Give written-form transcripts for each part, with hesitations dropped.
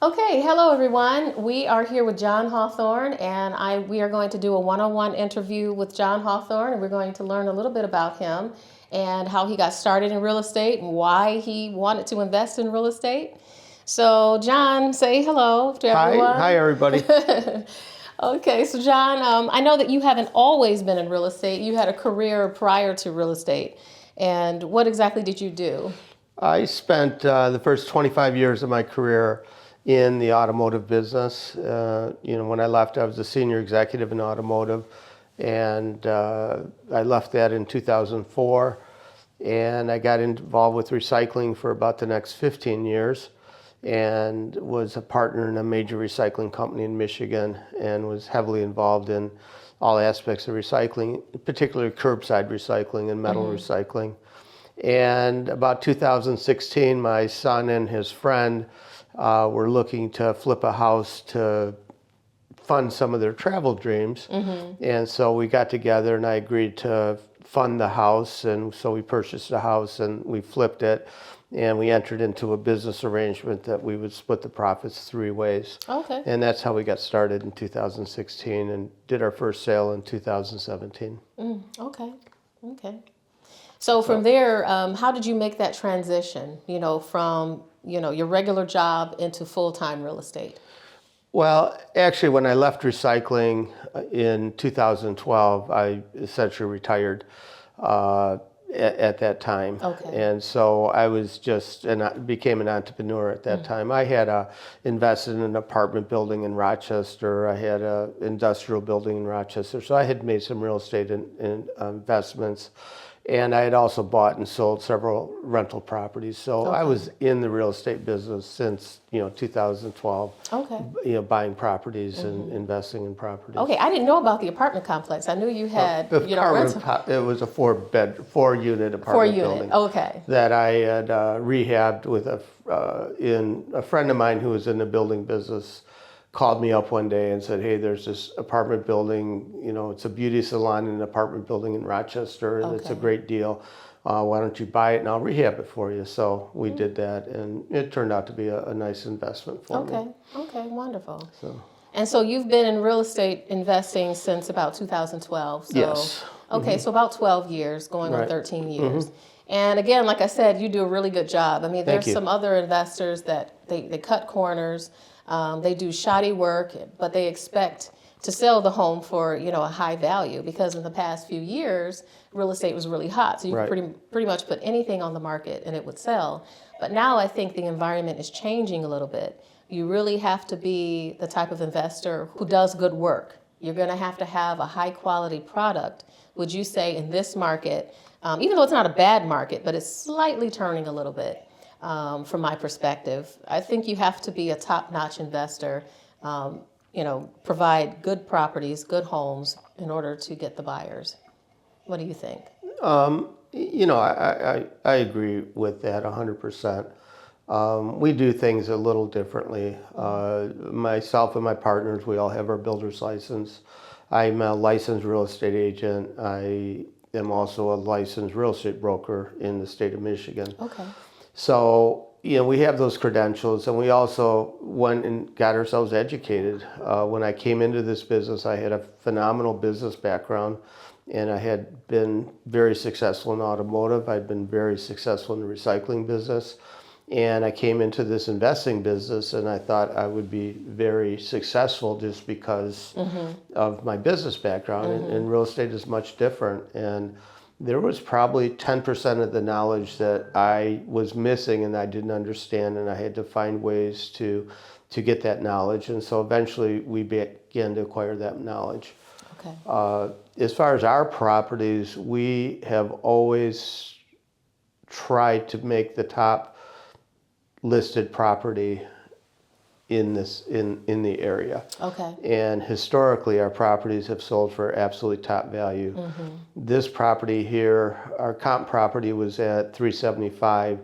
Okay, hello everyone. We are here with John Hawthorne, and we are going to do a one-on-one interview with John Hawthorne, and we're going to learn a little bit about him and how he got started in real estate and why he wanted to invest in real estate. So, John, say hello to everyone. Hi, everybody. Okay, so John, I know that you haven't always been in real estate. You had a career prior to real estate. And what exactly did you do? I spent the first 25 years of my career in the automotive business. When I left, I was a senior executive in automotive, and I left that in 2004, and I got involved with recycling for about the next 15 years, and was a partner in a major recycling company in Michigan, and was heavily involved in all aspects of recycling, particularly curbside recycling and metal recycling. And about 2016, my son and his friend were looking to flip a house to fund some of their travel dreams. And so we got together and I agreed to fund the house. And so we purchased the house and we flipped it. And we entered into a business arrangement that we would split the profits 3 ways. Okay. And that's how we got started in 2016 and did our first sale in 2017. Okay. So from there, how did you make that transition, from, your regular job into full-time real estate? Well, actually, when I left recycling in 2012, I essentially retired at that time. Okay. And so I was became an entrepreneur at that time. I had invested in an apartment building in Rochester. I had an industrial building in Rochester. So I had made some real estate investments. And I had also bought and sold several rental properties. So I was in the real estate business since, 2012. Okay. Buying properties and investing in properties. Okay, I didn't know about the apartment complex. I knew you had, rental. It was a 4-unit apartment building. Okay. That I had rehabbed with a friend of mine who was in the building business. Called me up one day and said, "Hey, there's this apartment building, it's a beauty salon in an apartment building in Rochester, and it's a great deal. Why don't you buy it and I'll rehab it for you?" So we did that, and it turned out to be a nice investment for me. Okay, wonderful. And so you've been in real estate investing since about 2012. So, yes. Okay, so about 12 years, going on 13 years. And again, like I said, you do a really good job. I mean, there's some other investors that they cut corners. They do shoddy work, but they expect to sell the home for, a high value, because in the past few years, real estate was really hot. So you could pretty much put anything on the market and it would sell. But now I think the environment is changing a little bit. You really have to be the type of investor who does good work. You're going to have a high quality product. Would you say in this market, even though it's not a bad market, but it's slightly turning a little bit? From my perspective, I think you have to be a top-notch investor, provide good properties, good homes in order to get the buyers. What do you think? I agree with that 100%. We do things a little differently. Myself and my partners, we all have our builder's license. I'm a licensed real estate agent. I am also a licensed real estate broker in the state of Michigan. Okay. So, we have those credentials, and we also went and got ourselves educated. When I came into this business, I had a phenomenal business background, and I had been very successful in automotive. I'd been very successful in the recycling business, and I came into this investing business, and I thought I would be very successful just because of my business background, and real estate is much different. And there was probably 10% of the knowledge that I was missing and I didn't understand, and I had to find ways to get that knowledge. And so eventually we began to acquire that knowledge. Okay. As far as our properties, we have always tried to make the top listed property in the area. Okay. And historically, our properties have sold for absolutely top value. This property here, our comp property was at $375,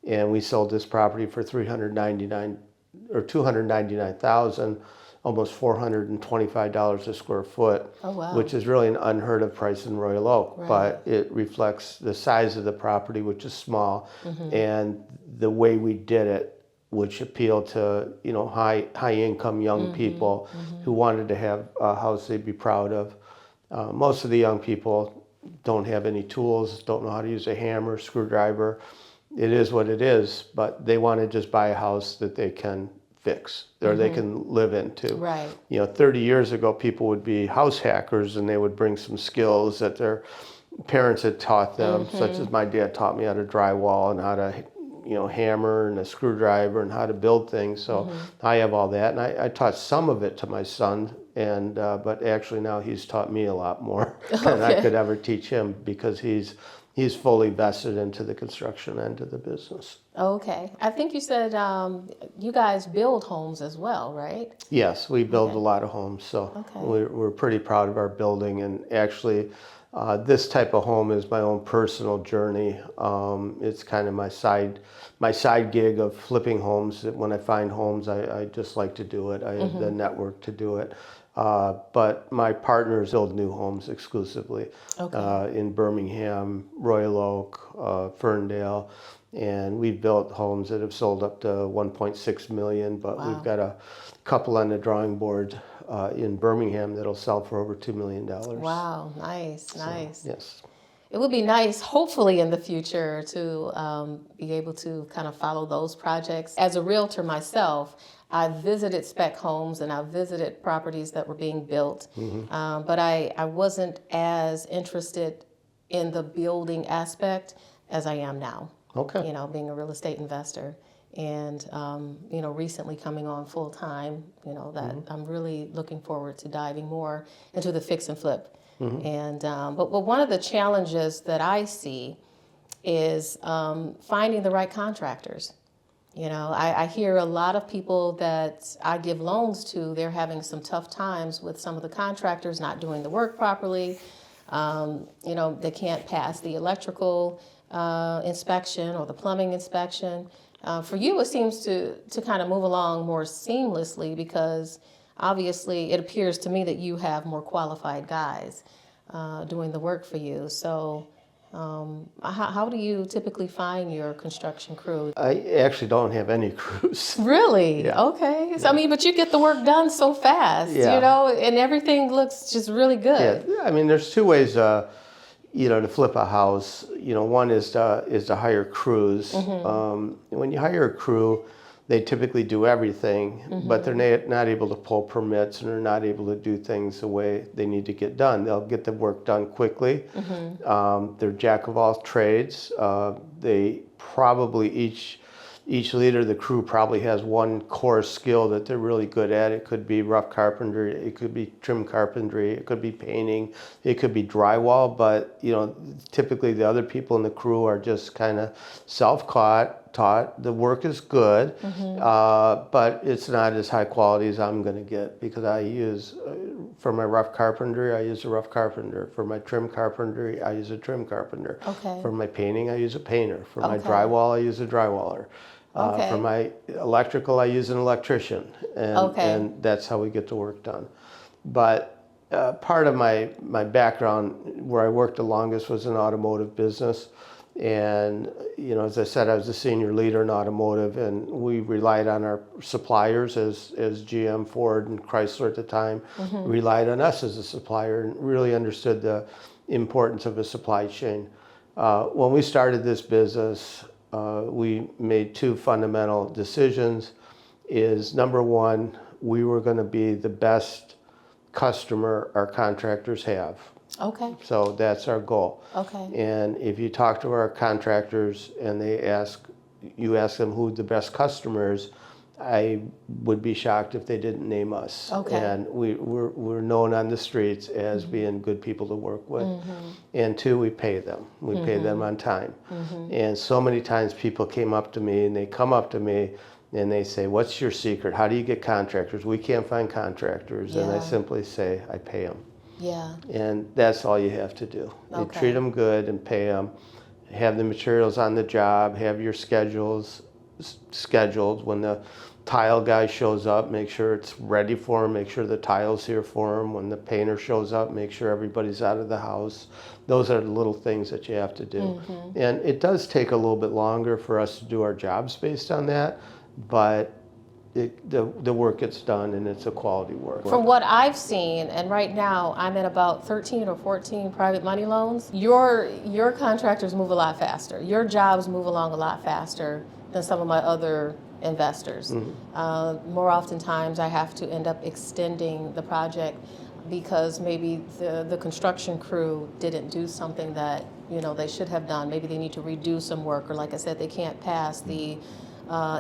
and we sold this property for $299,000, almost $425 a square foot. Oh, wow. Which is really an unheard of price in Royal Oak. Right. But it reflects the size of the property, which is small, and the way we did it which appealed to, high income young people who wanted to have a house they'd be proud of. Most of the young people don't have any tools, don't know how to use a hammer, screwdriver. It is what it is, but they want to just buy a house that they can fix or they can live into. Right. 30 years ago, people would be house hackers and they would bring some skills that their parents had taught them, such as my dad taught me how to drywall and how to, hammer and a screwdriver and how to build things. So I have all that, and I taught some of it to my son, and but actually now he's taught me a lot more than I could ever teach him because he's fully vested into the construction end of the business. Okay. I think you said you guys build homes as well, right? Yes, we build a lot of homes, so we're pretty proud of our building. And actually, this type of home is my own personal journey. It's kind of my side gig of flipping homes. When I find homes, I just like to do it. I have the network to do it. But my partners build new homes exclusively in Birmingham, Royal Oak, Ferndale, and we've built homes that have sold up to 1.6 million. But we've got a couple on the drawing board in Birmingham that'll sell for over $2 million. Wow, nice. Yes. It would be nice, hopefully in the future, to be able to kind of follow those projects. As a realtor myself, I visited spec homes and I visited properties that were being built, but I wasn't as interested in the building aspect as I am now. Okay. Being a real estate investor and, recently coming on full time, that I'm really looking forward to diving more into the fix and flip. And but one of the challenges that I see is finding the right contractors. I hear a lot of people that I give loans to, they're having some tough times with some of the contractors not doing the work properly. They can't pass the electrical inspection or the plumbing inspection. For you, it seems to kind of move along more seamlessly because obviously it appears to me that you have more qualified guys doing the work for you. So how do you typically find your construction crew? I actually don't have any crews. Really? Yeah. Okay. So, but you get the work done so fast, and everything looks just really good. Yeah. There's two ways, to flip a house. One is to hire crews. When you hire a crew, they typically do everything, but they're not able to pull permits and they're not able to do things the way they need to get done. They'll get the work done quickly. They're jack of all trades. They probably each leader of the crew probably has one core skill that they're really good at. It could be rough carpentry, it could be trim carpentry, it could be painting, it could be drywall, but typically the other people in the crew are just kind of self-taught. The work is good, but it's not as high quality as I'm going to get because I use, for my rough carpentry, I use a rough carpenter. For my trim carpentry, I use a trim carpenter. Okay. For my painting, I use a painter. For my drywall, I use a drywaller. For my electrical, I use an electrician, and that's how we get the work done. But part of my background, where I worked the longest, was in automotive business. And, as I said, I was a senior leader in automotive, and we relied on our suppliers as GM, Ford, and Chrysler at the time, relied on us as a supplier and really understood the importance of a supply chain. When we started this business, we made two fundamental decisions. Number one, we were going to be the best customer our contractors have. Okay. So that's our goal. Okay. And if you talk to our contractors and you ask them who the best customer is, I would be shocked if they didn't name us. Okay. And we're known on the streets as being good people to work with. And two, we pay them. We pay them on time. And so many times people come up to me and they say, "What's your secret? How do you get contractors? We can't find contractors." And I simply say, I pay them. Yeah. And that's all you have to do. You treat them good and pay them. Have the materials on the job. Have your schedules scheduled. When the tile guy shows up, make sure it's ready for him. Make sure the tile's here for him. When the painter shows up, make sure everybody's out of the house. Those are the little things that you have to do. And it does take a little bit longer for us to do our jobs based on that. but the work gets done and it's a quality work. From what I've seen, and right now I'm in about 13 or 14 private money loans, your contractors move a lot faster. Your jobs move along a lot faster than some of my other investors. More oftentimes I have to end up extending the project because maybe the construction crew didn't do something that they should have done. Maybe they need to redo some work, or like I said, they can't pass the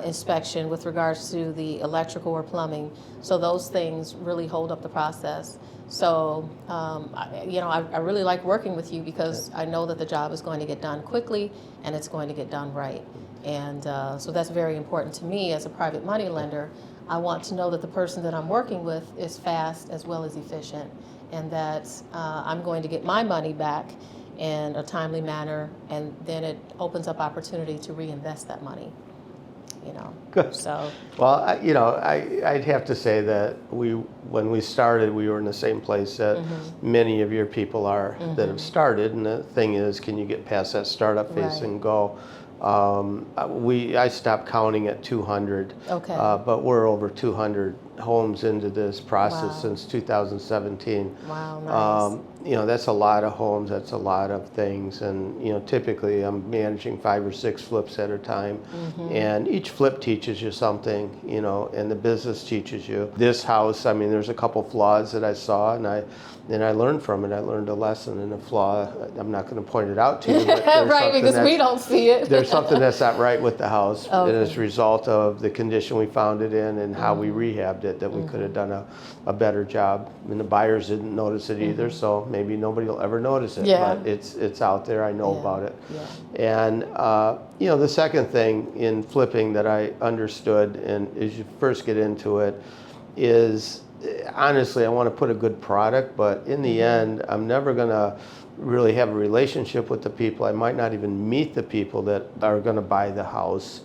inspection with regards to the electrical or plumbing. So those things really hold up the process. So, I really like working with you because I know that the job is going to get done quickly and it's going to get done right. And so that's very important to me as a private money lender. I want to know that the person that I'm working with is fast as well as efficient, and that I'm going to get my money back in a timely manner, and then it opens up opportunity to reinvest that money. Good. So, well, I'd have to say that when we started, we were in the same place that many of your people are that have started. And the thing is, can you get past that startup phase and go? I stopped counting at 200. Okay. But we're over 200 homes into this process since 2017. Wow, nice. That's a lot of homes, that's a lot of things, and typically I'm managing 5 or 6 flips at a time, and each flip teaches you something, and the business teaches you. This house, there's a couple flaws that I saw, and I learned from it. I learned a lesson, and a flaw, I'm not going to point it out to you, but right, because we don't see it. There's something that's not right with the house, Okay. and as a result of the condition we found it in and how we rehabbed it, that we could have done a better job. And the buyers didn't notice it either, so maybe nobody will ever notice it, but it's out there. I know about it. Yeah. And the second thing in flipping that I understood, and as you first get into it, is honestly I want to put a good product, but in the end I'm never going to really have a relationship with the people. I might not even meet the people that are going to buy the house.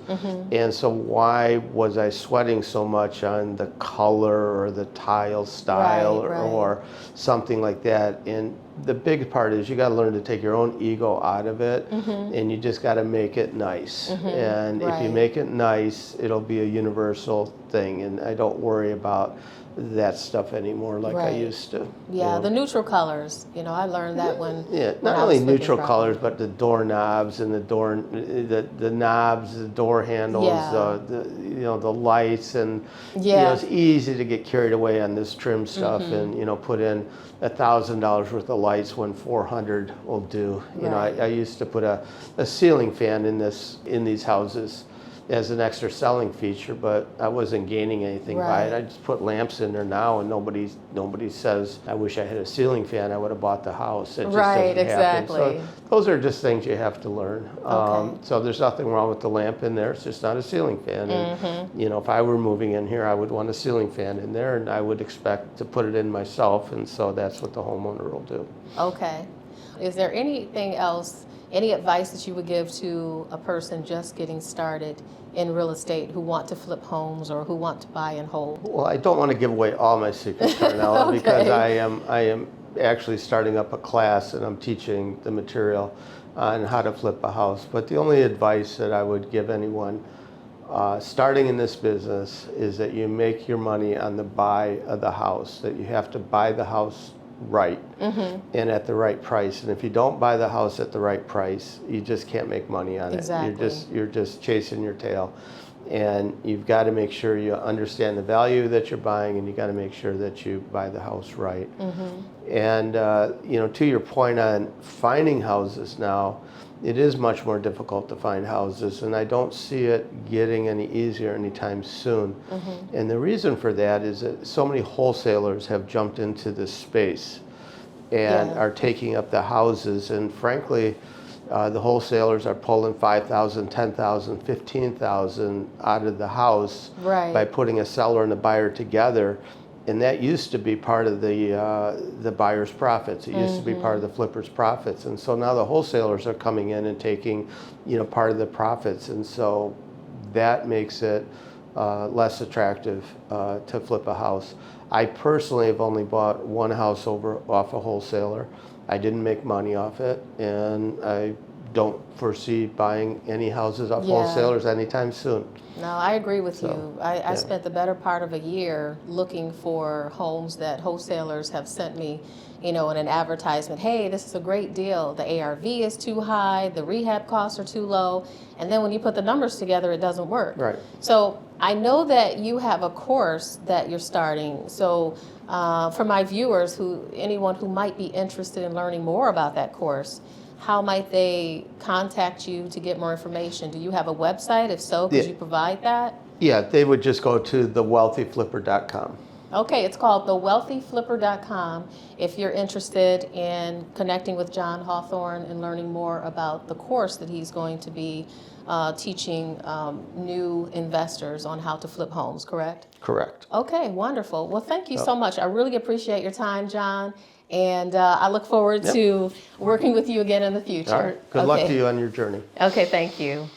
And so why was I sweating so much on the color or the tile style or something like that? And the big part is you got to learn to take your own ego out of it, and you just got to make it nice. And if you make it nice, it'll be a universal thing, and I don't worry about that stuff anymore like I used to. Yeah, the neutral colors. I learned that when not only neutral colors, but the doorknobs and the knobs, the door handles, the lights, and it's easy to get carried away on this trim stuff and put in $1,000 worth of lights when 400 will do. I used to put a ceiling fan in these houses as an extra selling feature, but I wasn't gaining anything by it. I just put lamps in there now, and nobody says, I wish I had a ceiling fan, I would have bought the house. It just doesn't happen. So those are just things you have to learn. So there's nothing wrong with the lamp in there, it's just not a ceiling fan. And, if I were moving in here, I would want a ceiling fan in there, and I would expect to put it in myself, and so that's what the homeowner will do. Okay. Is there anything else, any advice that you would give to a person just getting started in real estate who want to flip homes or who want to buy and hold? Well, I don't want to give away all my secrets, Carnella, because I am actually starting up a class, and I'm teaching the material on how to flip a house. But the only advice that I would give anyone starting in this business is that you make your money on the buy of the house, that you have to buy the house right and at the right price. And if you don't buy the house at the right price, you just can't make money on it. You're just chasing your tail. And you've got to make sure you understand the value that you're buying, and you got to make sure that you buy the house right. And to your point on finding houses now, it is much more difficult to find houses, and I don't see it getting any easier anytime soon. And the reason for that is that so many wholesalers have jumped into this space and are taking up the houses, and frankly, the wholesalers are pulling $5,000, $10,000, $15,000 out of the house by putting a seller and a buyer together. And that used to be part of the buyer's profits. It used to be part of the flipper's profits. And so now the wholesalers are coming in and taking, part of the profits. And so that makes it less attractive to flip a house. I personally have only bought one house off a wholesaler. I didn't make money off it, and I don't foresee buying any houses off Yeah. wholesalers anytime soon. No, I agree with So, you. I yeah. spent the better part of a year looking for homes that wholesalers have sent me, in an advertisement. Hey, this is a great deal. The ARV is too high, the rehab costs are too low, and then when you put the numbers together, it doesn't work. Right. So I know that you have a course that you're starting. So for my viewers, anyone who might be interested in learning more about that course, how might they contact you to get more information? Do you have a website? If so, could Yeah. you provide that? Yeah, they would just go to thewealthyflipper.com. Okay, it's called thewealthyflipper.com if you're interested in connecting with John Hawthorne and learning more about the course that he's going to be teaching new investors on how to flip homes, correct? Correct. Okay, wonderful. Well, thank you so much. I really appreciate your time, John, and I look forward to working with you again in the future. All right. Good luck to you on your journey. Okay, thank you.